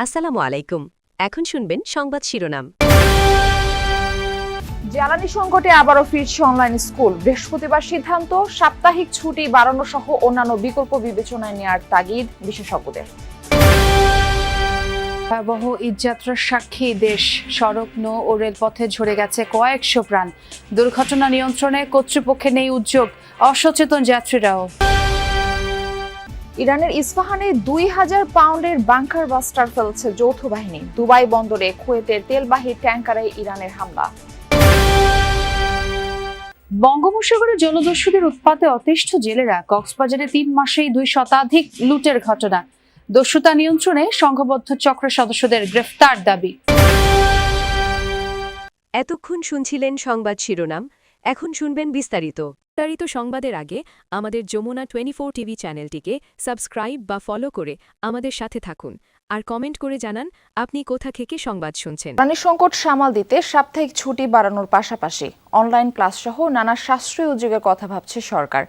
আসসালামু আলাইকুম। এখন শুনবেন সংবাদ শিরোনাম। জ্বালানি সংকটে আবারও ফিরছে অনলাইন স্কুল। বৃহস্পতিবার সিদ্ধান্ত, সাপ্তাহিক ছুটি বাড়ানো সহ অন্যান্য বিকল্প বিবেচনায় নেওয়ার তাগিদ বিশেষজ্ঞদের। ভয়াবহ ঈদযাত্রার সাক্ষী দেশ। সড়ক নৌ ও রেলপথে ঝরে গেছে কয়েকশো প্রাণ। দুর্ঘটনা নিয়ন্ত্রণে কর্তৃপক্ষের নেই উদ্যোগ, অসচেতন যাত্রীরাও। ইরানের ইস্পাহানে 2000 পাউন্ডের বাংকার বাস্টার ফেলছে যৌথ বাহিনী। দুবাই বন্দরে কুয়েতের তেলবাহী ট্যাঙ্কারে ইরানের হামলা। বঙ্গোপসাগরে জলদস্যুদের উৎপাতে অতিষ্ঠ জেলেরা। কক্সবাজারে 3 মাসেই 2 শতাধিক লুটের ঘটনা। দস্যুতা নিয়ন্ত্রণে সংঘবদ্ধ চক্রের সদস্যদের গ্রেফতার দাবি। এতক্ষণ শুনছিলেন সংবাদ শিরোনাম, এখন শুনবেন বিস্তারিত সংবাদের আগে আমাদের যমুনা 24 টিভি চ্যানেলটিকে সাবস্ক্রাইব বা ফলো করে আমাদের সাথে থাকুন, আর কমেন্ট করে জানান আপনি কোথা থেকে সংবাদ শুনছেন। জ্বালানি সংকট সামাল দিতে সাপ্তাহিক ছুটি বাড়ানোর পাশাপাশি অনলাইন ক্লাস সহ নানা সাশ্রয়ী উদ্যোগের কথা ভাবছে সরকার।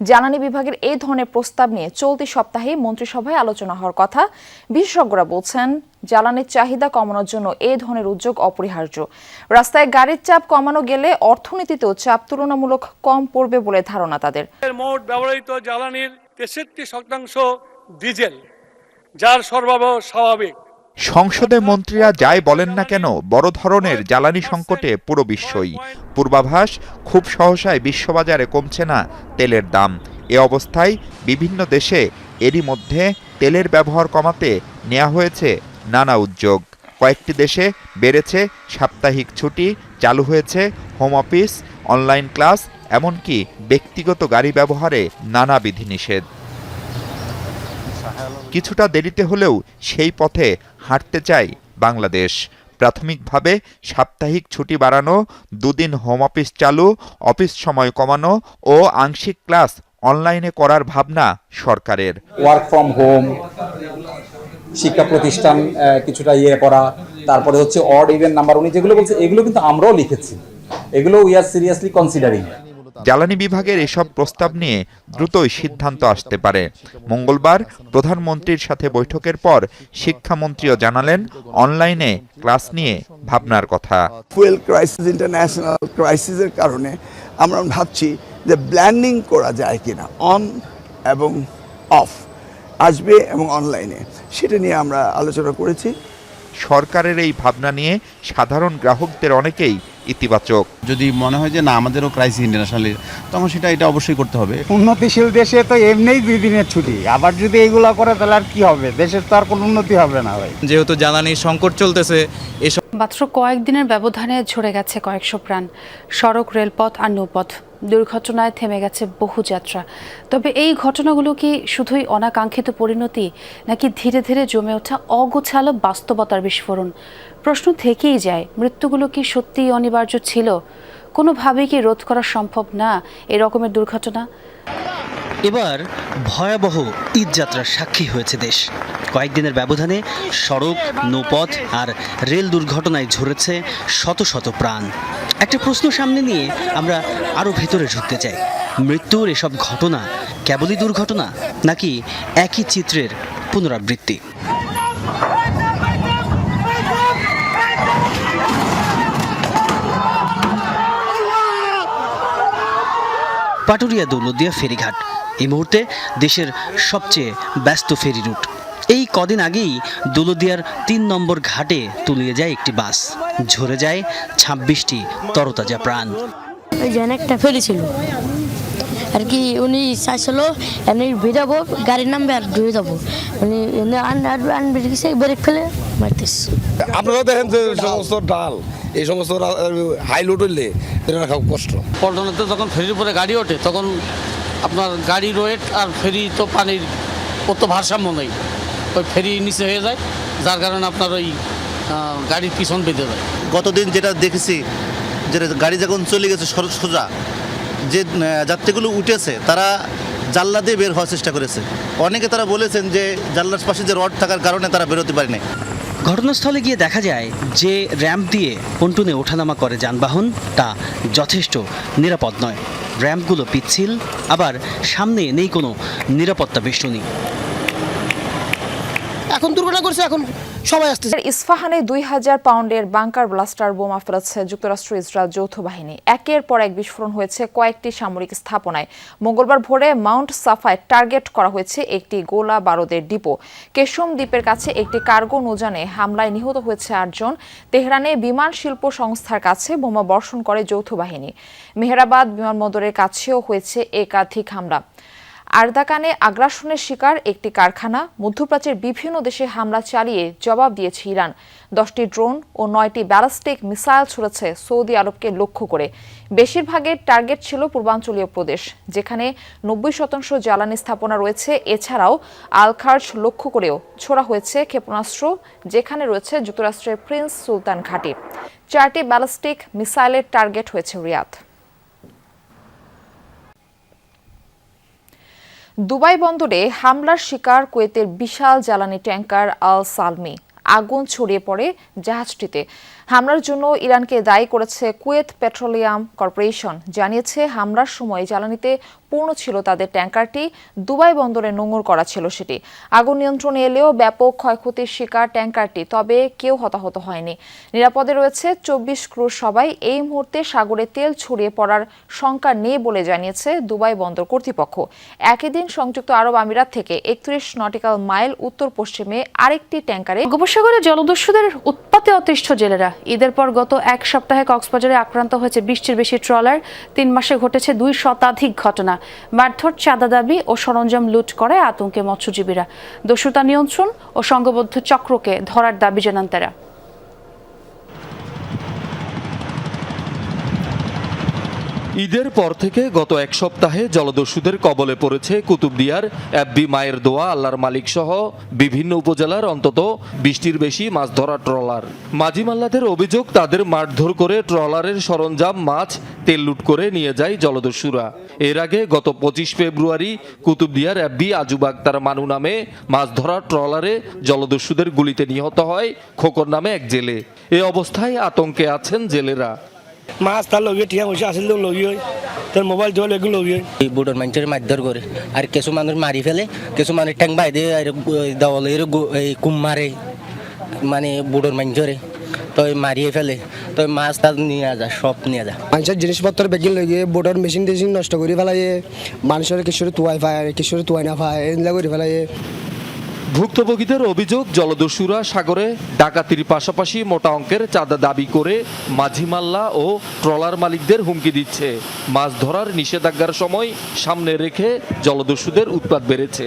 জ্বালানি বিভাগের এই ধরনের প্রস্তাব নিয়ে চলতি সপ্তাহে মন্ত্রিসভায় আলোচনা হওয়ার কথা। বিশেষজ্ঞরা বলছেন, জ্বালানির চাহিদা কমানোর জন্য এই ধরনের উদ্যোগ অপরিহার্য। রাস্তায় গাড়ির চাপ কমানো গেলে অর্থনীতিতেও চাপ তুলনামূলক কম পড়বে বলে ধারণা তাদের। মোট ব্যবহৃত জ্বালানির 63% ডিজেল, যার সরবরাহ স্বাভাবিক। সংসদে মন্ত্রীরা যাই বলেন না কেন, বড় ধরনের জ্বালানি সংকটে পুরো বিশ্বই। পূর্বাভাস, খুব সহসায় বিশ্ববাজারে কমছে না তেলের দাম। এ অবস্থায় বিভিন্ন দেশে এরই মধ্যে তেলের ব্যবহার কমাতে নেওয়া হয়েছে নানা উদ্যোগ। কয়েকটি দেশে বেড়েছে সাপ্তাহিক ছুটি, চালু হয়েছে হোম অফিস, অনলাইন ক্লাস, এমনকি ব্যক্তিগত গাড়ি ব্যবহারে নানা বিধিনিষেধ। কিছুটা দেরিতে হলেও সেই পথে হাঁটতে চায় বাংলাদেশ। প্রাথমিকভাবে সাপ্তাহিক ছুটি বাড়ানো, 2 দিন হোম অফিস চালু, অফিস সময় কমানো ও আংশিক ক্লাস অনলাইনে করার ভাবনা সরকারের। ওয়ার্ক ফ্রম হোম, শিক্ষা প্রতিষ্ঠান কিছুটা করা, তারপরে হচ্ছে অড ইভেন নাম্বার, উনি যেগুলো বলছে এগুলো কিন্তু আমরাও লিখেছি, এগুলো উই আর সিরিয়াসলি কনসিডারিং। জ্বালানি বিভাগের এসব প্রস্তাব নিয়ে দ্রুতই সিদ্ধান্ত আসতে পারে। মঙ্গলবার প্রধানমন্ত্রীর সাথে বৈঠকের পর শিক্ষামন্ত্রীও জানালেন অনলাইনে ক্লাস নিয়ে ভাবনার কথা। ফুয়েল ক্রাইসিস, ইন্টারন্যাশনাল ক্রাইসিসের কারণে আমরা ভাবছি যে ব্ল্যান্ডিং করা যায় কিনা, অন এবং অফ আসবে এবং অনলাইনে, সেটা নিয়ে আমরা আলোচনা করেছি। সরকারের এই ভাবনা নিয়ে সাধারণ গ্রাহকদের অনেকেই ইতিবাচক। যদি মনে হয় যে না আমাদেরও ক্রাইসিস ইন্টারন্যাশনালি, তখন এটা অবশ্যই করতে হবে। উন্নতিশীল দেশে তো এমনিই 2 দিনের ছুটি, আবার যদি এইগুলা করে তাহলে আর কি হবে, দেশের তো আর কোনো উন্নতি হবে না ভাই। যেহেতু জ্বালানির সংকট চলতেছে, এসব মাত্র কয়েকদিনের ব্যবধানে ঝরে গেছে কয়েকশো প্রাণ। সড়ক, রেলপথ আর নৌপথ দুর্ঘটনায় থেমে গেছে বহু যাত্রা। তবে এই ঘটনাগুলো কি শুধুই অনাকাঙ্ক্ষিত পরিণতি, নাকি ধীরে ধীরে জমে ওঠা অগোছালো বাস্তবতার বিস্ফোরণ? প্রশ্ন থেকেই যায়, মৃত্যুগুলো কি সত্যিই অনিবার্য ছিল? কোনোভাবেই কি রোধ করা সম্ভব না এই রকমের দুর্ঘটনা? এবার ভয়াবহ ঈদযাত্রার সাক্ষী হয়েছে দেশ। কয়েকদিনের ব্যবধানে সড়ক, নৌপথ আর রেল দুর্ঘটনায় ঝরেছে শত শত প্রাণ। একটা প্রশ্ন সামনে নিয়ে আমরা আরও ভেতরে ঢুকতে চাই। মৃত্যুর এসব ঘটনা কেবলই দুর্ঘটনা, নাকি একই চিত্রের পুনরাবৃত্তি? পাটুরিয়া দৌলতদিয়া ফেরিঘাট এই মুহূর্তে দেশের সবচেয়ে ব্যস্ত ফেরি রুট। এই কদিন আগেই দৌলতদিয়ার 3 নম্বর ঘাটে তলিয়ে যায় একটি বাস, ঝরে যায় 26টি তরতাজা প্রাণ। একটা ফেরি ছিল আর কি, উনি চাইছিল এনে ভিড়াবো, গাড়ির নামবে আর ধুয়ে যাবো, উনি ব্রেক ফেলে মারতেস। আপনারা দেখেন যে সমস্ত ডাল, এই সমস্ত হাই লোড হইলে খুব কষ্ট। পল্টনেতে যখন ফেরির উপরে গাড়ি ওঠে, তখন আপনার গাড়ির ওয়েট আর ফেরি তো পানির অত ভারসাম্য নেই, ওই ফেরি নিচে হয়ে যায়, যার কারণে আপনার ওই গাড়ির পিছন বেঁধে যায়। গতদিন যেটা দেখেছি, যেটা গাড়ি যখন চলে গেছে সোজা, যে যাত্রীগুলো উঠেছে তারা জানলা দিয়ে বের হওয়ার চেষ্টা করেছে। অনেকে তারা বলেছেন যে জানলার পাশে যে রড থাকার কারণে তারা বেরোতে পারেনি। ঘটনাস্থলে গিয়ে দেখা যায় যে র্যাম্প দিয়ে পন্টুনে ওঠানামা করে যানবাহন, তা যথেষ্ট নিরাপদ নয়। র্যাম্পগুলো পিচ্ছিল, আবার সামনে নেই কোনো নিরাপত্তা বেষ্টনী। এখন দুর্ঘটনা করছে, এখন সবাই আসতেছে। ইস্পাহানে 2000 পাউন্ডের বাংকার ব্লাস্টার বোমা ফেলেছে যুক্তরাষ্ট্র ইসরায়েল যৌথ বাহিনী। একের পর এক বিস্ফোরণ হয়েছে কয়েকটি সামরিক স্থাপনায়। মঙ্গলবার ভোরে মাউন্ট সাফায় টার্গেট করা হয়েছে একটি গোলা বারুদের ডিপো। কেশম দ্বীপের কাছে একটি কার্গো নৌযানে হামলায় নিহত হয়েছে 8 জন। তেহরানে বিমান শিল্প সংস্থার কাছে বোমা বর্ষণ করে যৌথ বাহিনী। মেহেরাবাদ বিমানবন্দরের কাছেও হয়েছে একাধিক হামলা। আরদাকানে আগ্রাসনের শিকার একটি কারখানা। মধ্যপ্রাচ্যের বিভিন্ন দেশে হামলা চালিয়ে জবাব দিয়েছে ইরান। 10টি ড্রোন ও 9টি ব্যালিস্টিক মিসাইল ছুড়েছে সৌদি আরবকে লক্ষ্য করে। বেশিরভাগের টার্গেট ছিল পূর্বাঞ্চলীয় প্রদেশ, যেখানে 90% জ্বালানি স্থাপনা রয়েছে। এছাড়াও আল খার্জ লক্ষ্য করেও ছোড়া হয়েছে ক্ষেপণাস্ত্র, যেখানে রয়েছে যুক্তরাষ্ট্রের প্রিন্স সুলতান ঘাঁটি। 4টি ব্যালিস্টিক মিসাইলের টার্গেট হয়েছে রিয়াদ। দুবাই বন্দরে হামলার শিকার কুয়েতের বিশাল জ্বালানি ট্যাঙ্কার আল সালমি। আগুন ছড়িয়ে পড়ে জাহাজটিতে। হামলার জন্য ইরানকে দায়ী করেছে কুয়েত পেট্রোলিয়াম কর্পোরেশন। জানিয়েছে হামলার সময় জ্বালানিতে পূর্ণ ছিল তাদের ট্যাঙ্কারটি। দুবাই বন্দরে নোঙর করা ছিল সেটি। আগুন নিয়ন্ত্রণে এলেও ব্যাপক ক্ষয়ক্ষতির শিকার ট্যাঙ্কারটি, তবে কেউ হতাহত হয়নি। নিরাপদে রয়েছে 24 ক্রু সবাই। এই মুহূর্তে সাগরে তেল ছড়িয়ে পড়ার শঙ্কা নেই বলে জানিয়েছে দুবাই বন্দর কর্তৃপক্ষ। একই দিন সংযুক্ত আরব আমিরাত থেকে 31 নটিক্যাল মাইল উত্তর পশ্চিমে আরেকটি ট্যাঙ্কারে বঙ্গোপসাগরে জলদস্যুদের উৎপাতে অতিষ্ঠ জেলেরা। ঈদের পর গত এক সপ্তাহে কক্সবাজারে আক্রান্ত হয়েছে 20টির বেশি ট্রলার। 3 মাসে ঘটেছে 2 শতাধিক ঘটনা। মারধর, চাঁদা দাবি ও সরঞ্জাম লুট করে আতঙ্কে মৎস্যজীবীরা। দস্যুতা নিয়ন্ত্রণ ও সংঘবদ্ধ চক্রকে ধরার দাবি জানান তারা। ঈদের পর থেকে গত এক সপ্তাহে জলদস্যুদের কবলে পড়েছে কুতুবদিয়ার এফবি মায়ের দোয়া, আল্লাহর মালিক সহ বিভিন্ন উপজেলার অন্তত 20টির বেশি মাছ ধরা ট্রলার। মাঝি মাল্লাদের অভিযোগ, তাদের মারধর করে ট্রলারের সরঞ্জাম, মাছ, তেল লুট করে নিয়ে যায় জলদস্যুরা। এর আগে গত 25 ফেব্রুয়ারি কুতুবদিয়ার এফবি আজুব আক্তার মানু নামে মাছ ধরা ট্রলারে জলদস্যুদের গুলিতে নিহত হয় খোকন নামে এক জেলে। এ অবস্থায় আতঙ্কে আছেন জেলেরা। মাছ তার লগে টিয়া পয়সা আসলে লগে হয়, তার মোবাইল জল এগুলো লগে হয়। এই বুড়োর মানুষের মারধর করে আর কিছু মানুষ মারি ফেলে, কিছু মানুষ ট্যাং বাই দিয়ে দেওয়ালের এই কুম মারে, মানে বুড়োর মানুষরে তো মারিয়ে ফেলে। তো মাছ তার নিয়ে যায়, সব নিয়ে যায়। মানুষের জিনিসপত্র বেগিন লগে বুড়োর মেশিন টেশিন নষ্ট করে ফেলাই, মানুষের কিশোর তুয়াই পায়, কিশোর তুয়াই না পায়, এগুলা করে ফেলাই। ভুক্তভোগীদের অভিযোগ, জলদস্যুরা সাগরে ডাকাতির পাশাপাশি মোটা অঙ্কের চাঁদা দাবি করে মাঝি মাল্লা ও ট্রলার মালিকদের হুমকি দিচ্ছে। মাছ ধরার নিষেধাজ্ঞার সময় সামনে রেখে জলদস্যুদের উৎপাত বেড়েছে।